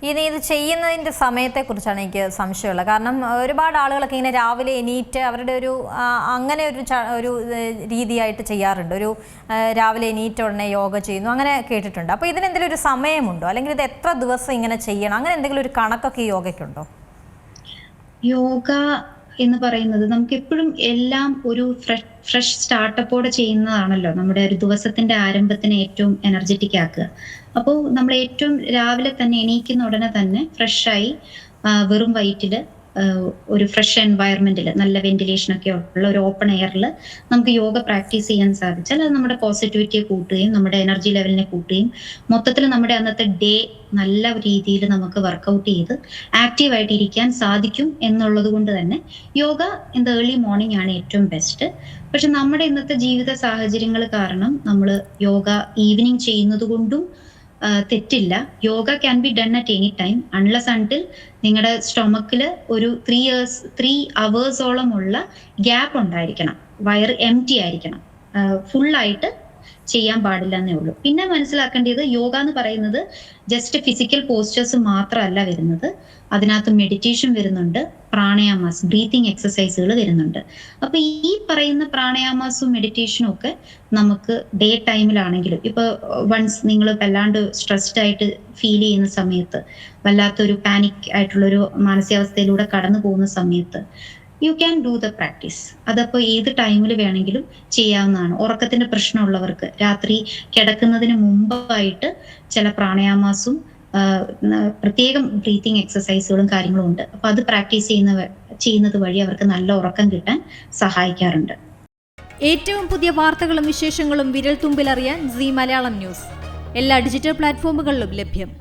ഇനി ഇത് ചെയ്യുന്നതിൻ്റെ സമയത്തെക്കുറിച്ചാണ് എനിക്ക് സംശയമുള്ളത്. കാരണം ഒരുപാട് ആളുകളൊക്കെ ഇങ്ങനെ രാവിലെ എണീറ്റ് അവരുടെ ഒരു അങ്ങനെ ഒരു രീതിയായിട്ട് ചെയ്യാറുണ്ട്. രാവിലെ എണീറ്റ ഉടനെ യോഗ ചെയ്യുന്നു, അങ്ങനെ കേട്ടിട്ടുണ്ട്. അപ്പോൾ ഇതിനെന്തെങ്കിലും ഒരു സമയമുണ്ടോ, അല്ലെങ്കിൽ ഇത് എത്ര ദിവസം ഇങ്ങനെ ചെയ്യണം, അങ്ങനെ എന്തെങ്കിലും ഒരു കണക്കൊക്കെ ഈ യോഗയ്ക്കുണ്ടോ? യോഗ എന്ന് പറയുന്നത് നമുക്ക് എപ്പോഴും എല്ലാം ഒരു ഫ്രഷ് സ്റ്റാർട്ടപ്പോടെ ചെയ്യുന്നതാണല്ലോ നമ്മുടെ ഒരു ദിവസത്തിന്റെ ആരംഭത്തിന് ഏറ്റവും എനർജറ്റിക് ആക്കുക. അപ്പോൾ നമ്മൾ ഏറ്റവും രാവിലെ തന്നെ എണീക്കുന്ന ഉടനെ തന്നെ ഫ്രഷായി വെറും വയറ്റിൽ ഒരു ഫ്രഷ് എൻവയറമെന്റിൽ നല്ല വെന്റിലേഷൻ ഒക്കെ ഉള്ള ഒരു ഓപ്പൺ എയറിൽ നമുക്ക് യോഗ പ്രാക്ടീസ് ചെയ്യാൻ സാധിച്ചാൽ അത് നമ്മുടെ പോസിറ്റിവിറ്റിയെ കൂട്ടുകയും നമ്മുടെ എനർജി ലെവലിനെ കൂട്ടുകയും മൊത്തത്തിൽ നമ്മുടെ അന്നത്തെ ഡേ നല്ല രീതിയിൽ നമുക്ക് വർക്കൗട്ട് ചെയ്ത് ആക്റ്റീവായിട്ട് ഇരിക്കാൻ സാധിക്കും എന്നുള്ളത് കൊണ്ട് തന്നെ yoga in the early morning ആണ് ഏറ്റവും ബെസ്റ്റ്. പക്ഷെ നമ്മുടെ ഇന്നത്തെ ജീവിത സാഹചര്യങ്ങൾ കാരണം നമ്മൾ യോഗ ഈവനിങ് ചെയ്യുന്നത് കൊണ്ടും തെറ്റില്ല. Yoga can be done at any time unless until നിങ്ങളുടെ സ്റ്റൊമക്കിൽ ഒരു 3 അവേഴ്സോളം ഉള്ള ഗ്യാപ്പ് ഉണ്ടായിരിക്കണം, വയറ് എംറ്റി ആയിരിക്കണം, ഫുള്ളായിട്ട് ചെയ്യാൻ പാടില്ല എന്നേ ഉള്ളൂ. പിന്നെ മനസ്സിലാക്കേണ്ടത് യോഗ എന്ന് പറയുന്നത് ജസ്റ്റ് ഫിസിക്കൽ പോസ്റ്റേഴ്സ് മാത്രമല്ല വരുന്നത്, അതിനകത്ത് മെഡിറ്റേഷൻ വരുന്നുണ്ട്, പ്രാണായാമാസ് ബ്രീത്തിങ് എക്സസൈസുകൾ വരുന്നുണ്ട്. അപ്പൊ ഈ പറയുന്ന പ്രാണായാമാസും മെഡിറ്റേഷനും ഒക്കെ നമുക്ക് ഡേ ടൈമിലാണെങ്കിലും ഇപ്പൊ വൺസ് നിങ്ങൾ വല്ലാണ്ട് സ്ട്രെസ്ഡ് ആയിട്ട് ഫീൽ ചെയ്യുന്ന സമയത്ത്, വല്ലാത്തൊരു പാനിക് ആയിട്ടുള്ളൊരു മാനസികാവസ്ഥയിലൂടെ കടന്നു പോകുന്ന സമയത്ത് you can do the practice. അതപ്പോൾ ഏത് ടൈമിൽ വേണമെങ്കിലും ചെയ്യാവുന്നതാണ്. ഉറക്കത്തിന്റെ പ്രശ്നമുള്ളവർക്ക് രാത്രി കിടക്കുന്നതിന് മുമ്പായിട്ട് ചില പ്രാണായാമാസും പ്രത്യേകം ബ്രീത്തിങ് എക്സസൈസുകളും കാര്യങ്ങളും ഉണ്ട്. അപ്പൊ അത് പ്രാക്ടീസ് ചെയ്യുന്നത് വഴി അവർക്ക് നല്ല ഉറക്കം കിട്ടാൻ സഹായിക്കാറുണ്ട്. ഏറ്റവും പുതിയ വാർത്തകളും വിശേഷങ്ങളും വിരൽ തുമ്പിലറിയാൻ സീ മലയാളം ന്യൂസ് എല്ലാ ഡിജിറ്റൽ പ്ലാറ്റ്ഫോമുകളിലും ലഭ്യം.